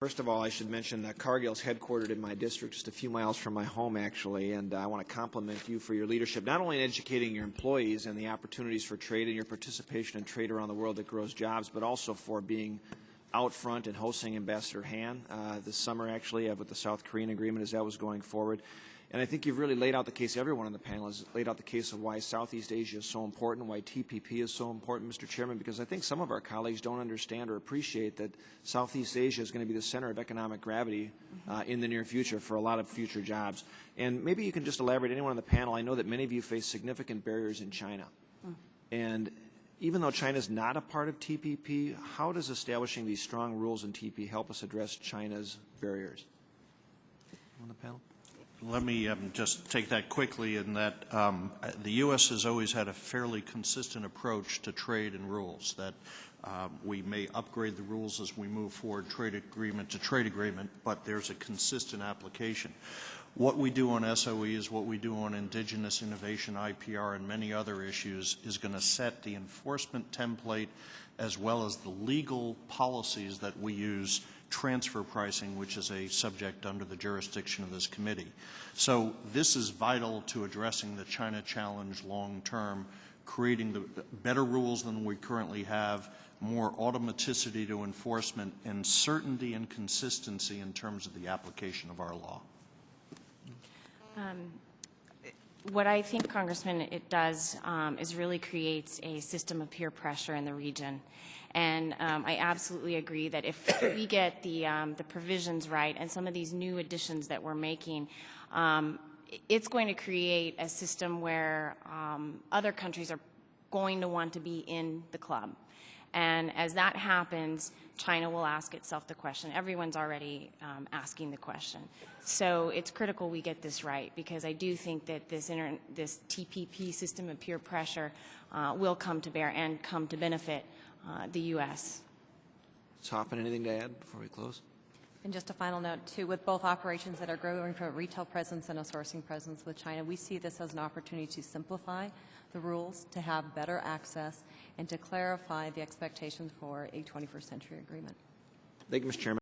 First of all, I should mention that Cargill is headquartered in my district, just a few miles from my home, actually, and I want to compliment you for your leadership, not only in educating your employees and the opportunities for trade and your participation in trade around the world that grows jobs, but also for being out front and hosting Ambassador Han this summer, actually, with the South Korean agreement as that was going forward. And I think you've really laid out the case, everyone on the panel has laid out the case of why Southeast Asia is so important, why TPP is so important, Mr. Chairman, because I think some of our colleagues don't understand or appreciate that Southeast Asia is going to be the center of economic gravity in the near future for a lot of future jobs. And maybe you can just elaborate, anyone on the panel, I know that many of you face significant barriers in China. And even though China is not a part of TPP, how does establishing these strong rules in TPP help us address China's barriers? On the panel? Let me just take that quickly in that the U.S. has always had a fairly consistent approach to trade and rules, that we may upgrade the rules as we move forward trade agreement to trade agreement, but there's a consistent application. What we do on SOEs, what we do on indigenous innovation, IPR, and many other issues is going to set the enforcement template as well as the legal policies that we use, transfer pricing, which is a subject under the jurisdiction of this committee. So this is vital to addressing the China challenge long term, creating the better rules than we currently have, more automaticity to enforcement, and certainty and consistency in terms of the application of our law. What I think, Congressman, it does is really creates a system of peer pressure in the region. And I absolutely agree that if we get the provisions right and some of these new additions that we're making, it's going to create a system where other countries are going to want to be in the club. And as that happens, China will ask itself the question. Everyone's already asking the question. So it's critical we get this right, because I do think that this TPP system of peer pressure will come to bear and come to benefit the U.S. Ms. Hoffman, anything to add before we close? And just a final note, too, with both operations that are growing from a retail presence and a sourcing presence with China, we see this as an opportunity to simplify the rules, to have better access, and to clarify the expectations for a 21st century agreement. Thank you, Mr. Chairman.